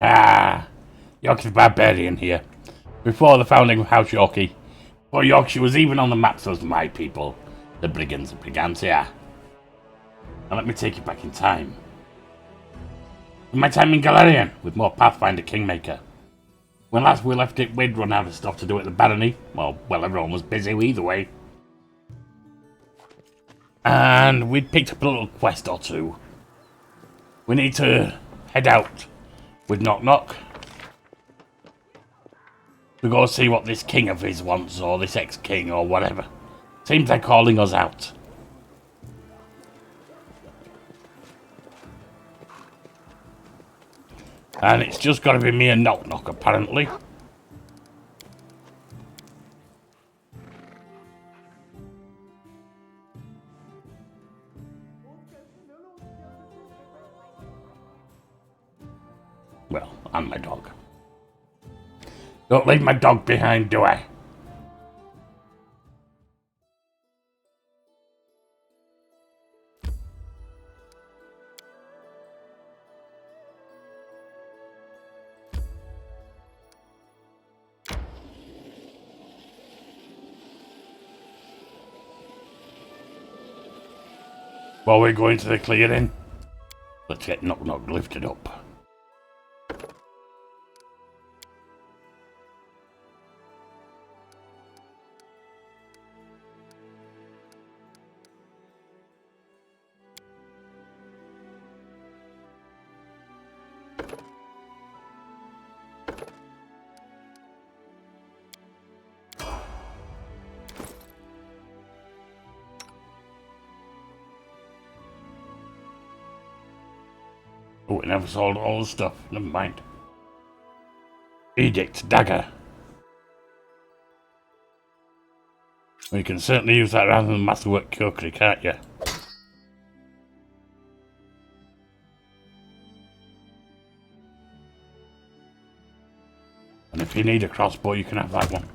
Ah, Yorkie the Barbarian here. Before the founding of House Yorkie, before Yorkshire was even on the maps as my people, the Brigands and Brigantia. Now let me take you back in time. In my time in Golarion, with more Pathfinder Kingmaker. When last we left it, we'd run out of stuff to do at the barony. Well, everyone was busy either way. And we'd picked up a little quest or two. We need to head out with Nok-Nok to go see what this king of his wants, or this ex-king, or whatever. Seems they're calling us out. And it's just got to be me and Nok-Nok, apparently. Well, and my dog. Don't leave my dog behind, do I? While we're going to the clearing, let's get Nok-Nok lifted up. Oh, we never sold all the stuff. Never mind. Edict dagger. Well, you can certainly use that rather than masterwork cookery, can't you? And if you need a crossbow, you can have that one.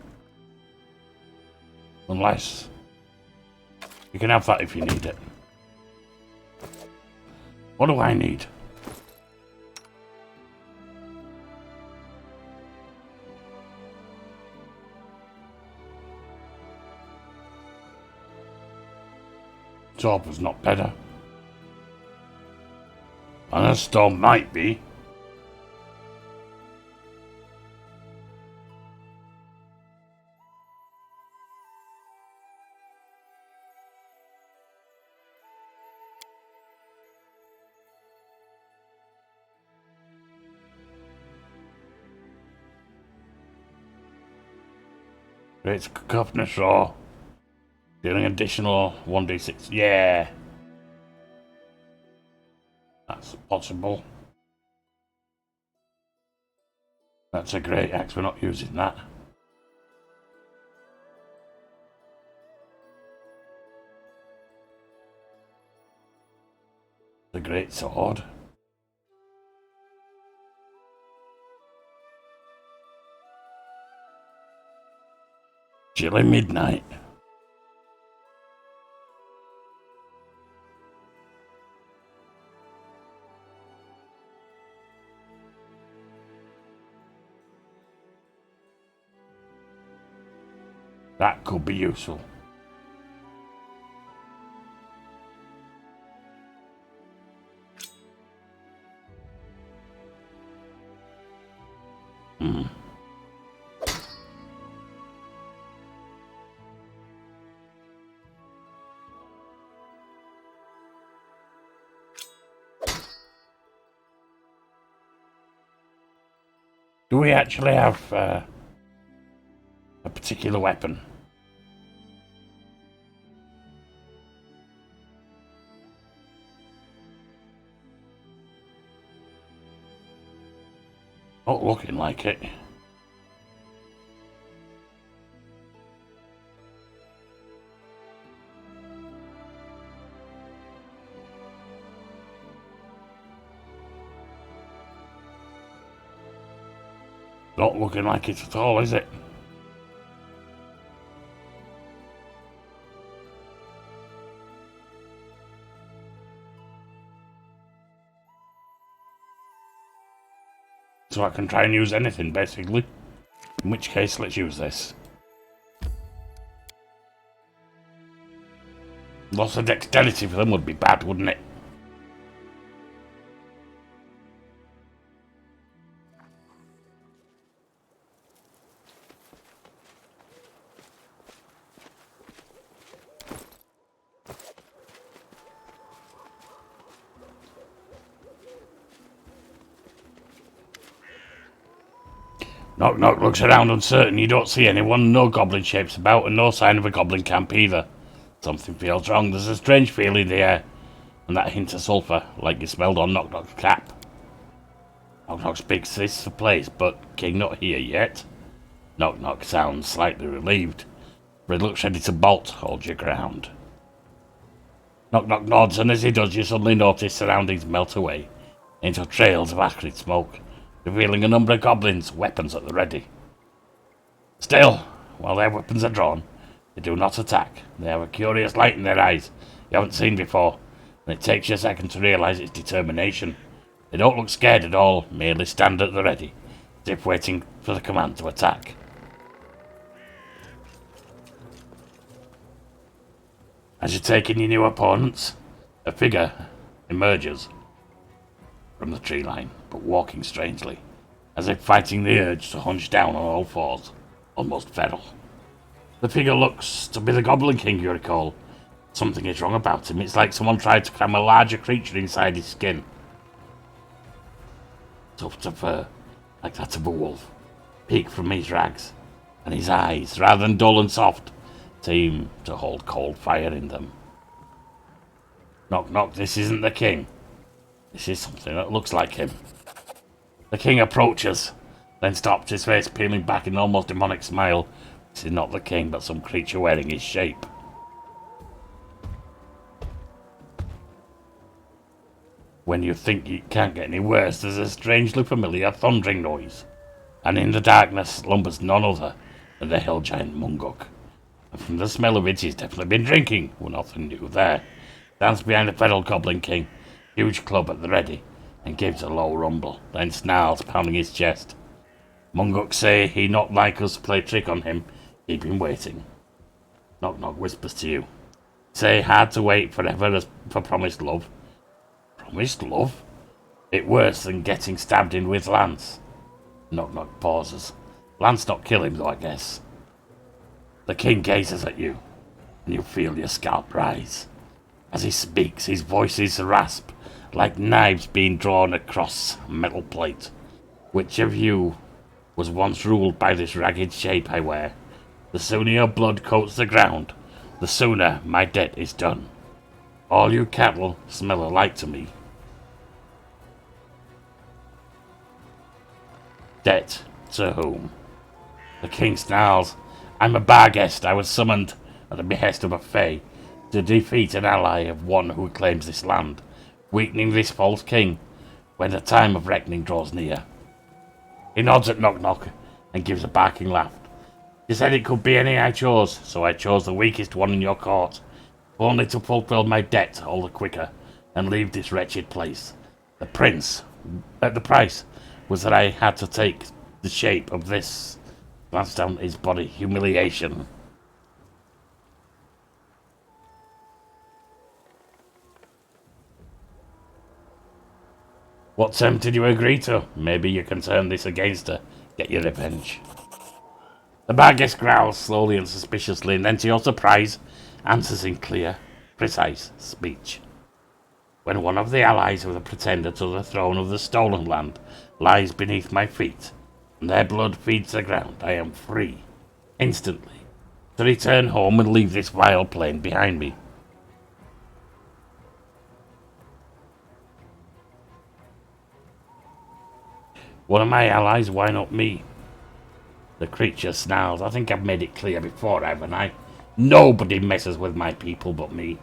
Unless you can have that if you need it. What do I need? Job was not better. And a storm might be. Great cacophonous roar. Dealing additional 1d6. Yeah. That's possible. That's a great axe. We're not using that. The great sword. Chilly midnight. That could be useful. Do we actually have a particular weapon? Not looking like it. Not looking like it at all, is it? So I can try and use anything, basically. In which case, let's use this. Lots of dexterity for them would be bad, wouldn't it? Nok-Nok looks around uncertain. You don't see anyone, no goblin shapes about, and no sign of a goblin camp either. Something feels wrong. There's a strange feel in the air, and that hint of sulphur, like you smelled on Nok-Nok's cap. Nok-Nok speaks this the place, but King not here yet. Nok-Nok sounds slightly relieved, but he looks ready to bolt. Hold your ground. Nok-Nok nods, and as he does, you suddenly notice surroundings melt away into trails of acrid smoke, revealing a number of goblins, weapons at the ready. Still, while their weapons are drawn, they do not attack. They have a curious light in their eyes you haven't seen before, and it takes you a second to realise its determination. They don't look scared at all, merely stand at the ready, as if waiting for the command to attack. As you take in your new opponents, a figure emerges from the tree line, but walking strangely, as if fighting the urge to hunch down on all fours, almost feral. The figure looks to be the Goblin King, you recall. Something is wrong about him. It's like someone tried to cram a larger creature inside his skin. Tufts of fur, like that of a wolf, peek from his rags, and his eyes, rather than dull and soft, seem to hold cold fire in them. Nok-Nok, this isn't the king. This is something that looks like him. The king approaches, then stops, his face peeling back in an almost demonic smile. This is not the king, but some creature wearing his shape. When you think it can't get any worse, there's a strangely familiar thundering noise, and in the darkness lumbers none other than the hill giant Munguk. And from the smell of it, he's definitely been drinking. Well, nothing new there. Stands behind the feral Goblin King, huge club at the ready, and gives a low rumble, then snarls, pounding his chest. Munguk say he not like us to play trick on him, keep him waiting. Nok-Nok whispers to you. Say hard to wait forever as for promised love. Promised love? Bit worse than getting stabbed in with lance. Nok-Nok pauses. Lance not kill him though, I guess. The king gazes at you, and you feel your scalp rise. As he speaks, his voice is rasp, like knives being drawn across a metal plate. Which of you was once ruled by this ragged shape I wear? The sooner your blood coats the ground, the sooner my debt is done. All you cattle smell alike to me. Debt to whom? The king snarls. I'm a bar guest. I was summoned at the behest of a fae to defeat an ally of one who claims this land, weakening this false king when the time of reckoning draws near. He nods at Nok-Nok and gives a barking laugh. You said it could be any I chose, so I chose the weakest one in your court, only to fulfill my debt all the quicker and leave this wretched place. The price was that I had to take the shape of this. Glanced down his body. Humiliation. What term did you agree to? Maybe you can turn this against her. Get your revenge. The Barghest growls slowly and suspiciously, and then to your surprise, answers in clear, precise speech. When one of the allies of the pretender to the throne of the stolen land lies beneath my feet, and their blood feeds the ground, I am free, instantly, to return home and leave this vile plain behind me. One of my allies, why not me? The creature snarls. I think I've made it clear before, haven't I? Nobody messes with my people but me.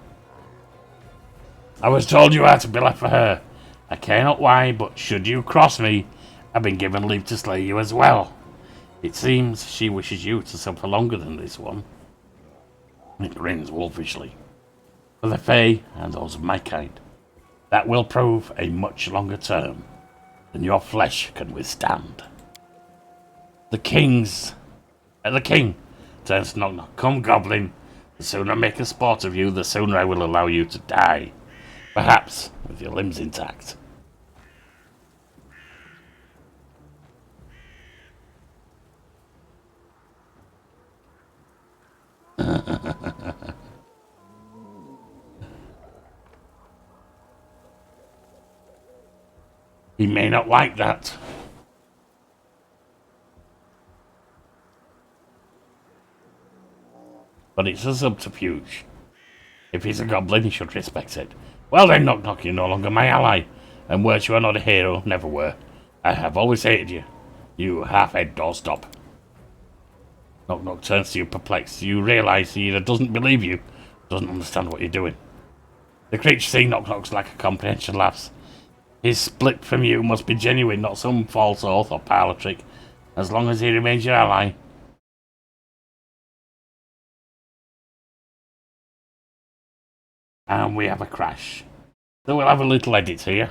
I was told you had to be left for her. I care not why, but should you cross me, I've been given leave to slay you as well. It seems she wishes you to suffer longer than this one. It grins wolfishly. For the Fae and those of my kind, that will prove a much longer term. than your flesh can withstand. The king turns to Nok-Nok. Come, goblin. The sooner I make a sport of you, the sooner I will allow you to die. Perhaps with your limbs intact. He may not like that. But it's a subterfuge. If he's a goblin, he should respect it. Well then, Nok-Nok, you're no longer my ally. And worse, you are not a hero, never were. I have always hated you. You half-head doorstop. Nok-Nok turns to you perplexed. You realise he either doesn't believe you, or doesn't understand what you're doing. The creature seeing Nok-Nok's lack of comprehension laughs. His split from you must be genuine, not some false oath or parlour trick. As long as he remains your ally. And we have a crash. So we'll have a little edit here.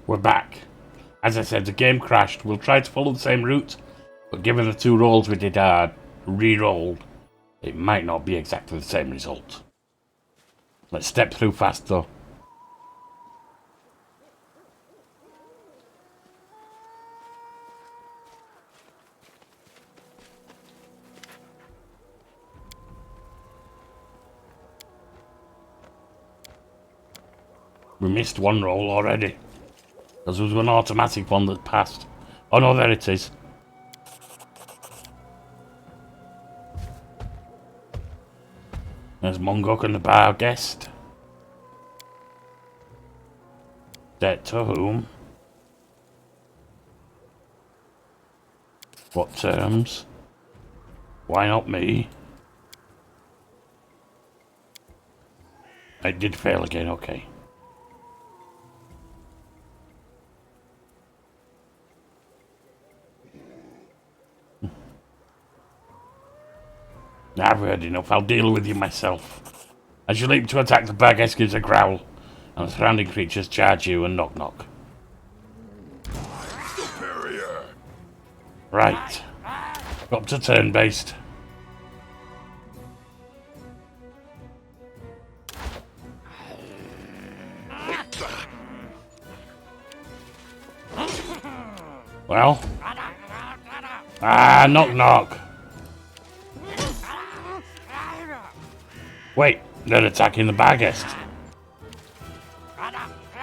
We're back. As I said, the game crashed. We'll try to follow the same route, but given the two rolls we did re-rolled, it might not be exactly the same result. Let's step through fast though. We missed one roll already. Because there was an automatic one that passed. Oh no, there it is. There's Mongok and the bar guest. Debt to whom? What terms? Why not me? I did fail again, okay. I've heard enough. I'll deal with you myself. As you leap to attack, the Barghest gives a growl, and the surrounding creatures charge you and Nok-Nok. Superior. Right. Got to turn-based. Well. Nok-Nok. Wait, they're attacking the Barghest.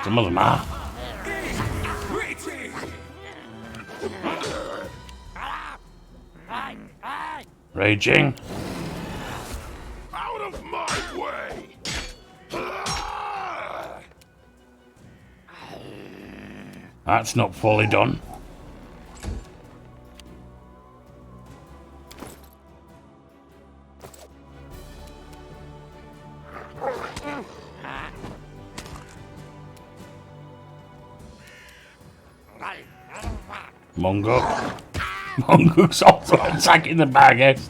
Some of them are. Raging. Out of my way! That's not fully done. Monguk. Monguk's also attacking the baggest.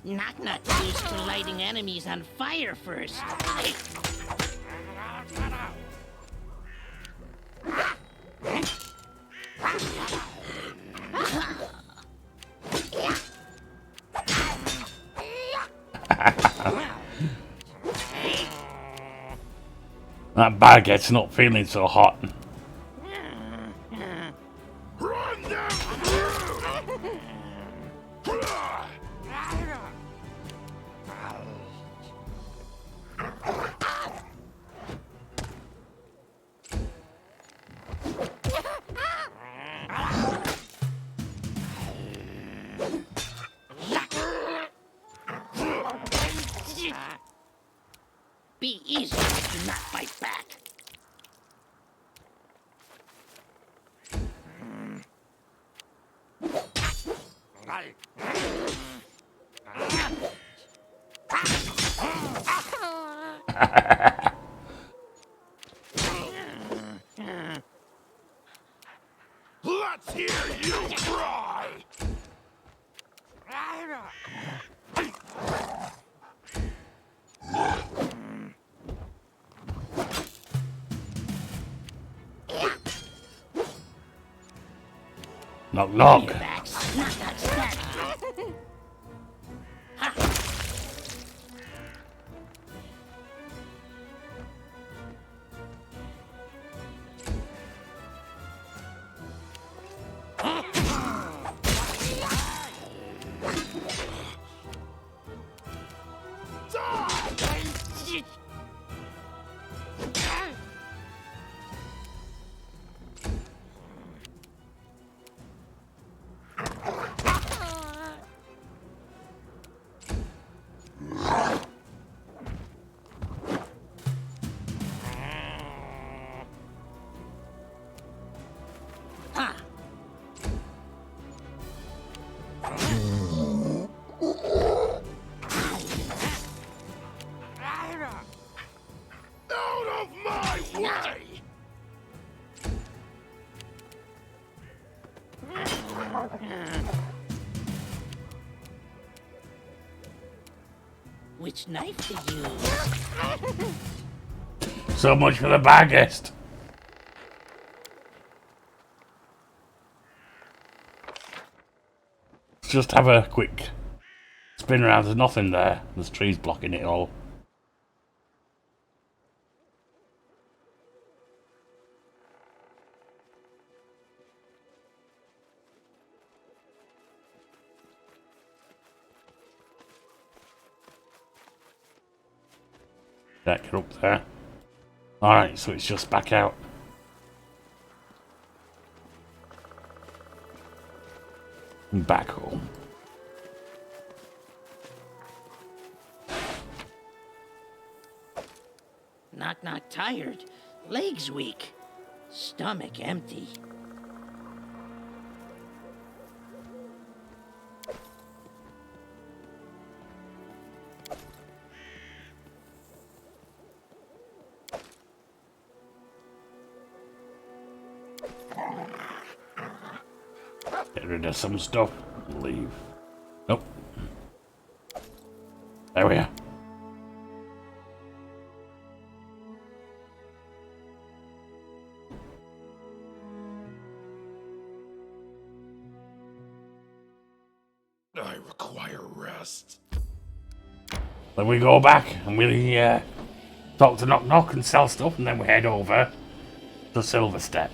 Nok-Nok used to lighting enemies on fire first. That baguette's not feeling so hot. Run them through! Be easy if you not fight back. Let's hear you cry! Nok-Nok. Backs. Nok-Nok's back. Out of my way! Which knife to use? So much for the baggest. Let's just have a quick spin around. There's nothing there. There's trees blocking it all. Get up there. Alright, so it's just back out. And back home. Nok-Nok tired. Legs weak. Stomach empty. Get rid of some stuff and leave. Nope. There we are. I require rest. Then we go back and we talk to Nok-Nok and sell stuff, and then we head over to Silver Step.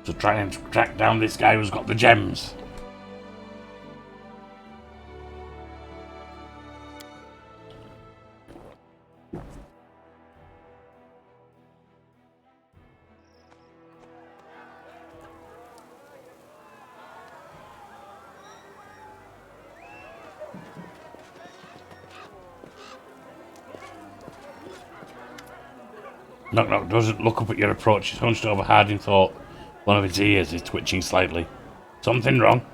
to try and track down this guy who's got the gems. Nok-Nok doesn't look up at your approach. He's hunched over hard in thought. One of his ears is twitching slightly. Something wrong?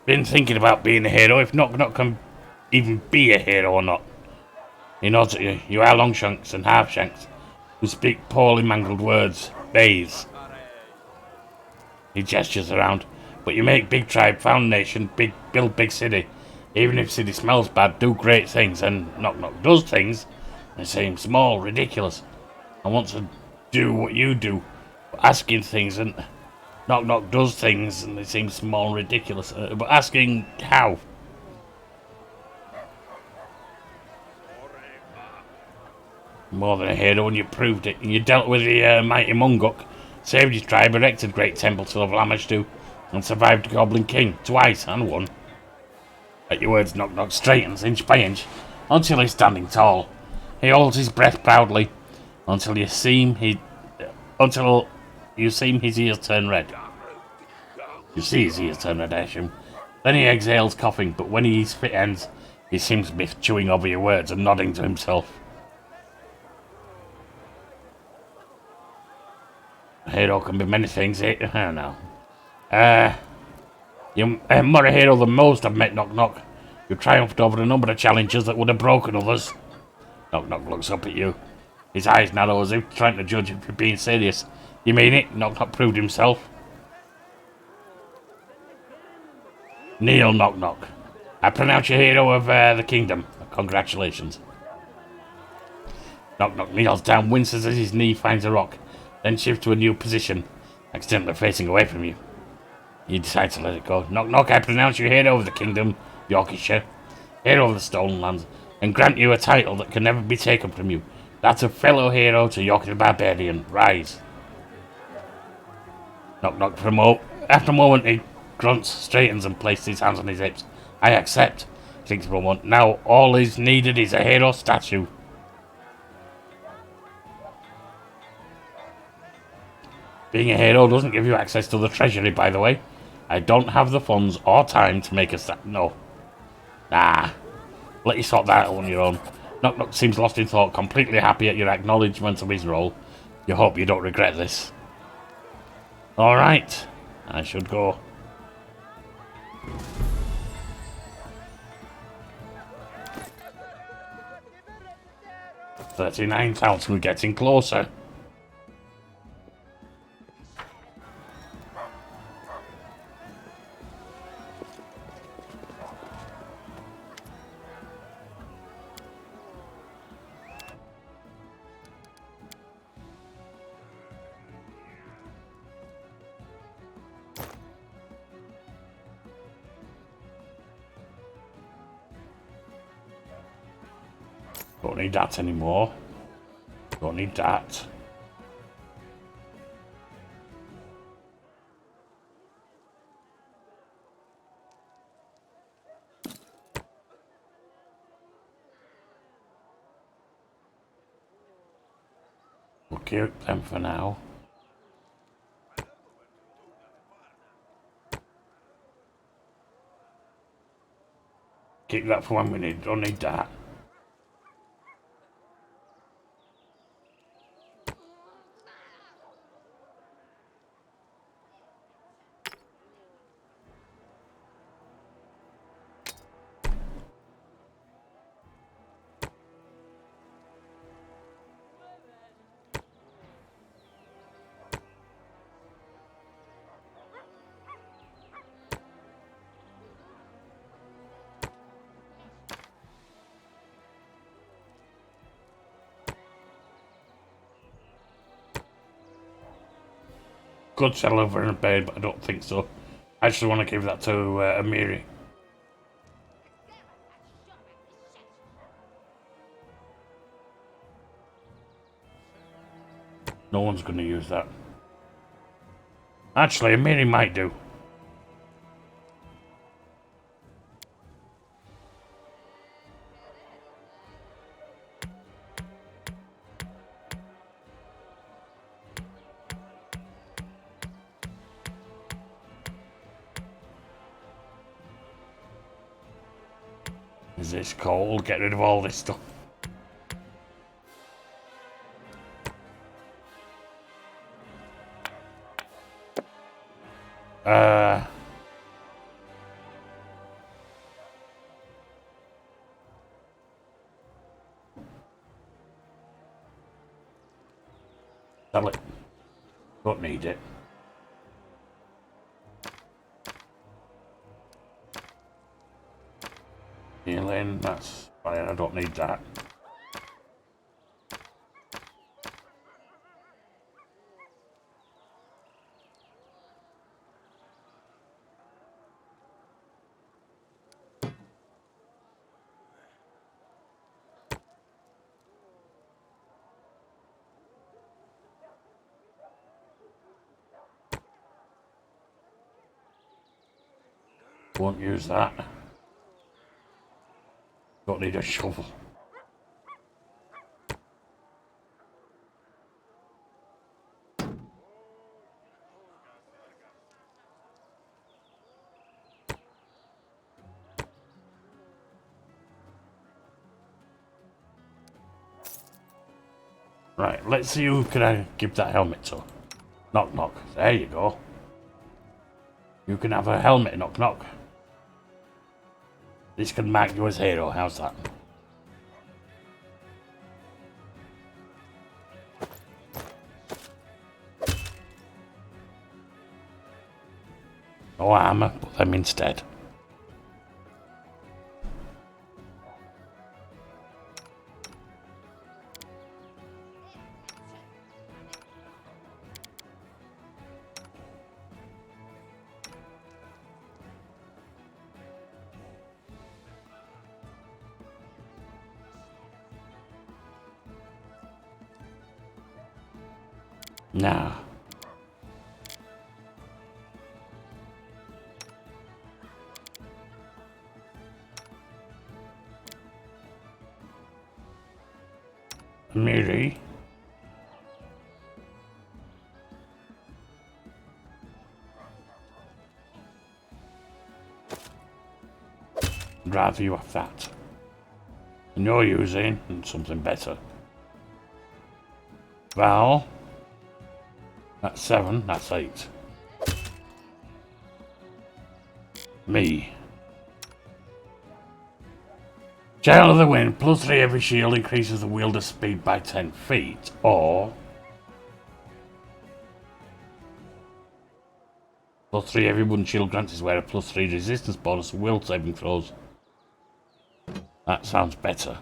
Been thinking about being a hero, if Nok-Nok can even be a hero or not. He nods at you. You are Longshanks and Halfshanks, who speak poorly mangled words. Bays. He gestures around. But you make big tribe, found nation, build big city. Even if city smells bad, do great things, and Nok-Nok does things. They seem small, ridiculous. I want to do what you do, asking things, and Nok-Nok does things, and they seem small and ridiculous. But asking how? More than a hero, and you proved it. And you dealt with the mighty Munguk, saved his tribe, erected great temples of Lamashtu, and survived the Goblin King twice and won. At your words, Nok-Nok straightens inch by inch until he's standing tall. He holds his breath proudly until you seem his ears turn red. You see his ears turn red, I assume. Then he exhales, coughing, but when his fit ends, he seems to be chewing over your words and nodding to himself. A hero can be many things, I don't know. You're more a hero than most I've met, Nok-Nok. You triumphed over a number of challenges that would have broken others. Nok-Nok looks up at you. His eyes narrow as if trying to judge if you're being serious. You mean it? Nok-Nok proved himself. Kneel, Nok-Nok. I pronounce you hero of the kingdom. Congratulations. Nok-Nok kneels down, winces as his knee finds a rock, then shifts to a new position, accidentally facing away from you. You decide to let it go. Nok-Nok, I pronounce you hero of the kingdom, Yorkshire, hero of the Stolen Lands, and grant you a title that can never be taken from you. That's a fellow hero to Yorkie the Barbarian. Rise. Nok-Nok after a moment he grunts, straightens and places his hands on his hips. I accept. Thinks for a moment. Now all is needed is a hero statue. Being a hero doesn't give you access to the treasury, by the way. I don't have the funds or time to make a no. Nah. Let you sort that out on your own. Nok-Nok seems lost in thought, completely happy at your acknowledgement of his role. You hope you don't regret this. Alright. I should go. $39,000, we're getting closer. Don't need that anymore. Don't need that. We'll keep them for now. Keep that for 1 minute. Don't need that. Could sell over in a bed, but I don't think so. I just want to give that to Amiri. No one's going to use that. Actually, a mini might do. Is this cold? Get rid of all this stuff. Sell it. Don't need it. Healing, that's fine, I don't need that. Won't use that. Don't need a shovel. Right, let's see who can I give that helmet to. Nok-Nok. There you go. You can have a helmet, Nok-Nok. This can mark you as hero. How's that? No armor, put them instead. Now. Miri. I'd rather you have that. And you're using something better. Val. That's 7, that's 8. Me. Channel of the Wind, +3 every shield increases the wielder's speed by 10 feet, or +3 every wooden shield grants his wearer +3 resistance bonus to will saving throws. That sounds better.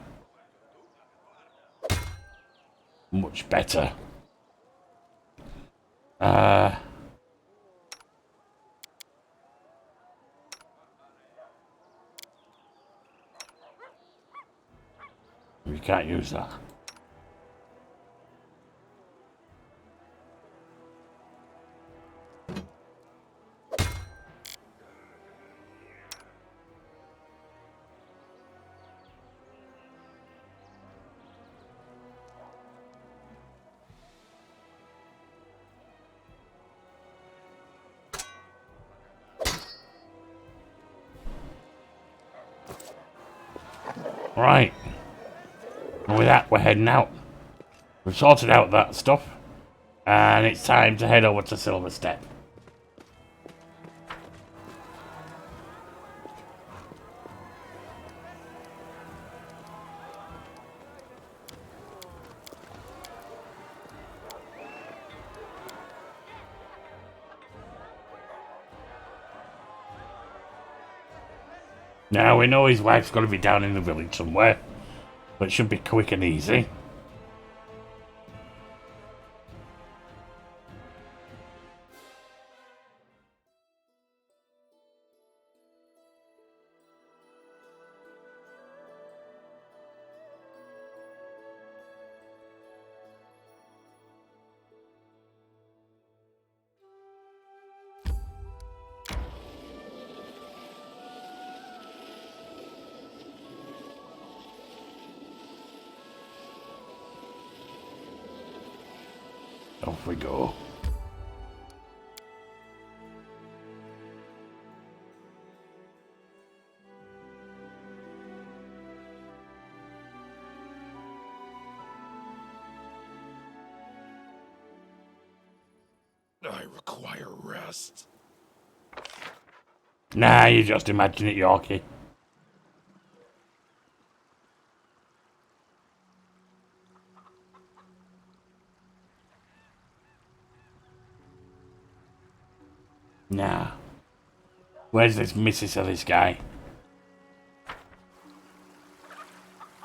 Much better. We can't use that. Right. And with that, we're heading out. We've sorted out that stuff. And it's time to head over to Silver Step. Now, we know his wife's got to be down in the village somewhere. But it should be quick and easy. Off we go. I require rest. Nah, you just imagine it, Yorkie. Nah. Where's this missus of this guy?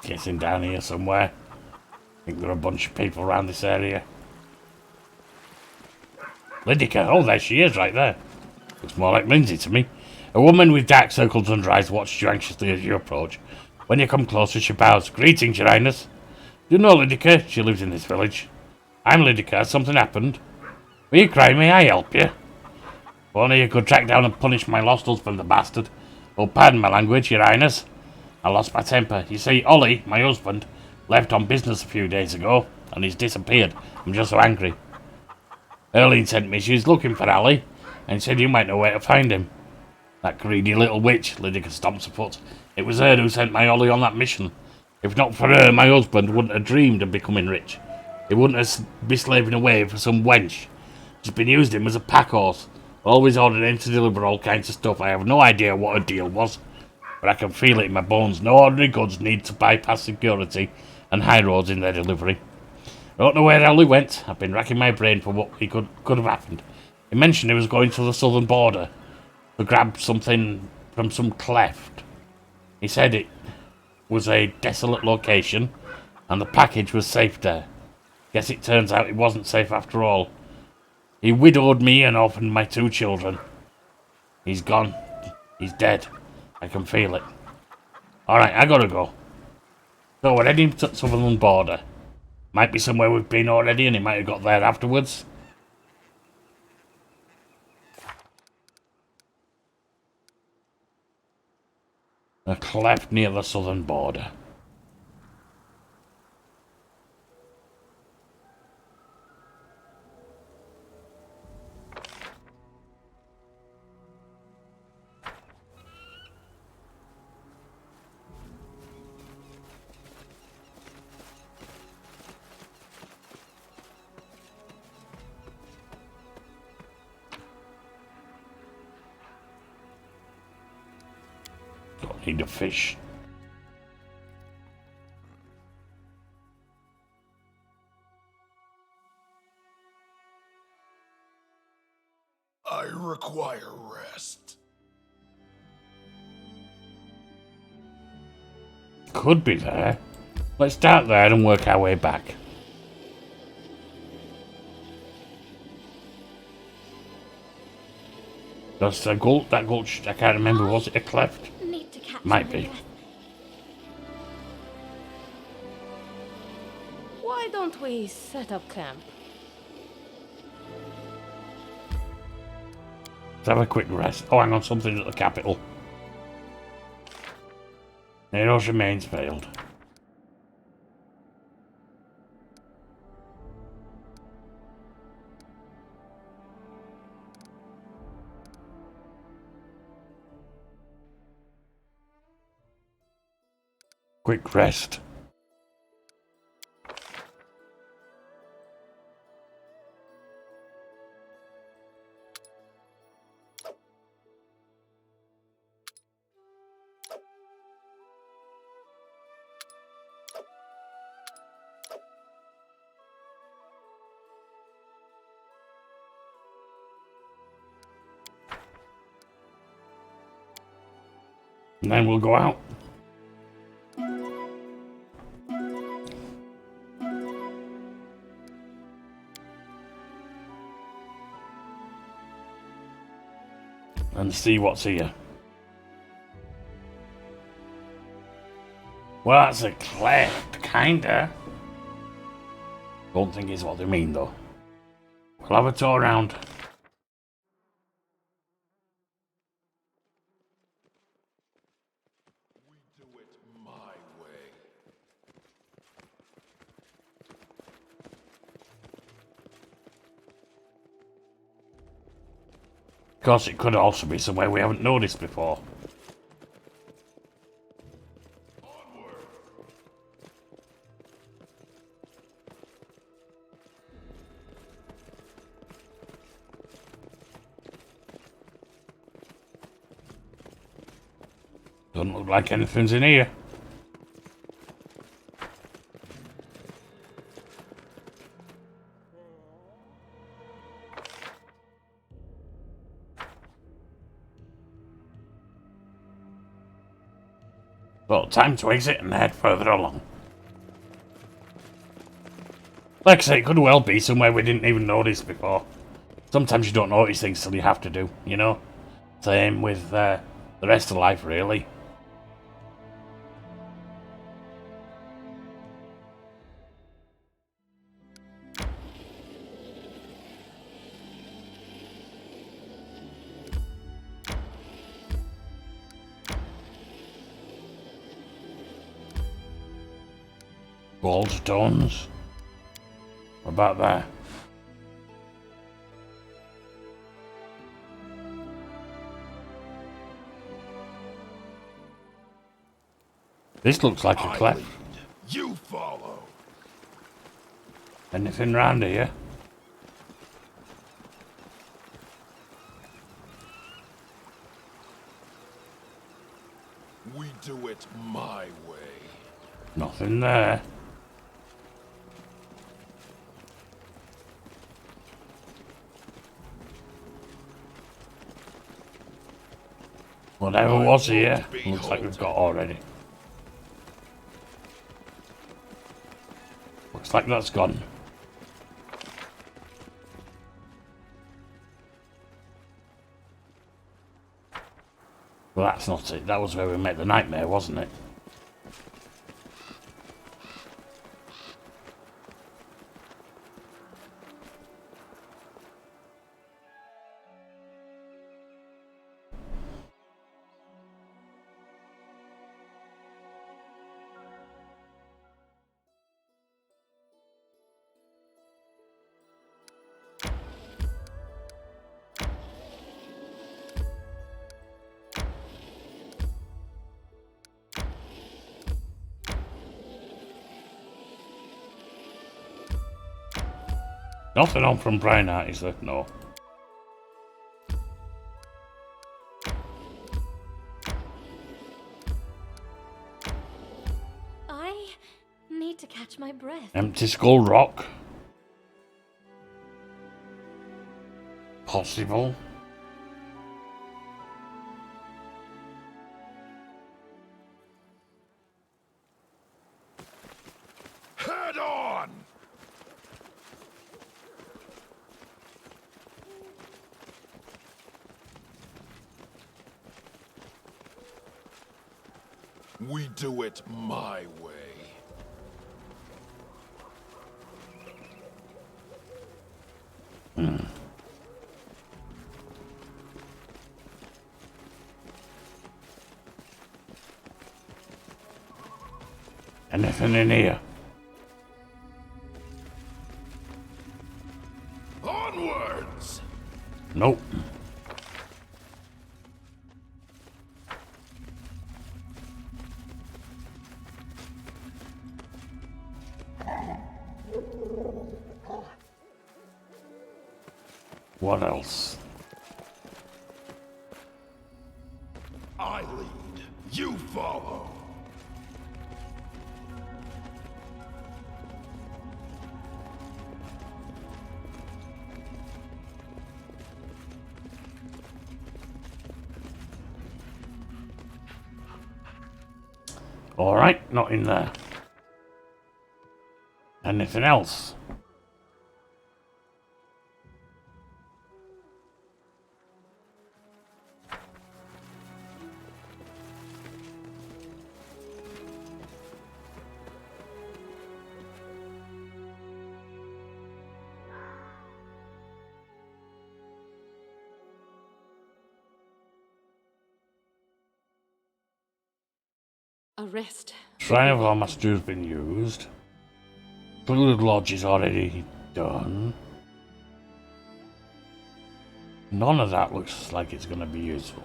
Guessing down here somewhere. Think there are a bunch of people around this area. Lydica, oh there she is right there. Looks more like Lindsay to me. A woman with dark circles under her eyes watched you anxiously as you approach. When you come closer, she bows. Greetings, Your Highness. Do you know Lydica? She lives in this village. I'm Lydica. Something happened. Will you cry? May I help you? If only you could track down and punish my lost husband, the bastard. Oh, pardon my language, Your Highness. I lost my temper. You see, Ollie, my husband, left on business a few days ago, and he's disappeared. I'm just so angry. Irlene sent me. She's looking for Ollie, and said you might know where to find him. That greedy little witch, Lydica stomps her foot. It was her who sent my Ollie on that mission. If not for her, my husband wouldn't have dreamed of becoming rich. He wouldn't have be slaving away for some wench. She's been using him as a pack horse, always ordering him to deliver all kinds of stuff. I have no idea what her deal was, but I can feel it in my bones. No ordinary goods need to bypass security and high roads in their delivery. I don't know where Ollie went. I've been racking my brain for what he could have happened. He mentioned he was going to the southern border to grab something from some cleft. He said it was a desolate location and the package was safe there. Guess it turns out it wasn't safe after all. He widowed me and orphaned my 2 children. He's gone. He's dead. I can feel it. Alright, I gotta go. So we're heading to the southern border. Might be somewhere we've been already and he might have got there afterwards. A cleft near the southern border. Don't need a fish. I require rest. Could be there. Let's start there and work our way back. That's a gulch, that gulch, I can't remember, was it a cleft? Need to catch Might my be. breath. Why don't we set up camp? Let's have a quick rest. Oh, hang on, something at the capital. Nero's remains failed. Quick rest. And then we'll go out. And see what's here. Well, that's a cleft, kinda. Don't think it's what they mean, though. We'll have a tour around. We do it my way. course, it could also be somewhere we haven't noticed before. Doesn't look like anything's in here. Well, time to exit and head further along. Like I say, it could well be somewhere we didn't even notice before. Sometimes you don't notice things till you have to do, you know? Same with the rest of life, really. Gold stones. What about there? This looks like a cleft. You follow. Anything round here? We do it my way. Nothing there. Whatever was here, looks like we've got already. Looks like that's gone. Well, that's not it. That was where we met the nightmare, wasn't it? Nothing on from Brian Art, is there? No. I need to catch my breath. Empty Skull Rock. Possible. Head on! We do it my way. Anything in here? Onwards! Nope. What else? I lead. You follow. All right, not in there. Anything else? Arrest. Shrine of Master has been used. Secluded Lodge is already done. None of that looks like it's going to be useful.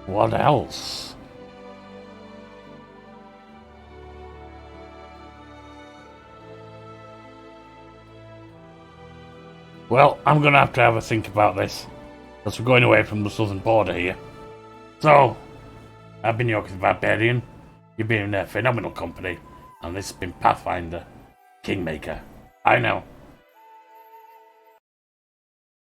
What else? Well, I'm going to have a think about this, because we're going away from the southern border here. So, I've been Yorkie the Barbarian, you've been in a phenomenal company, and this has been Pathfinder, Kingmaker. I know.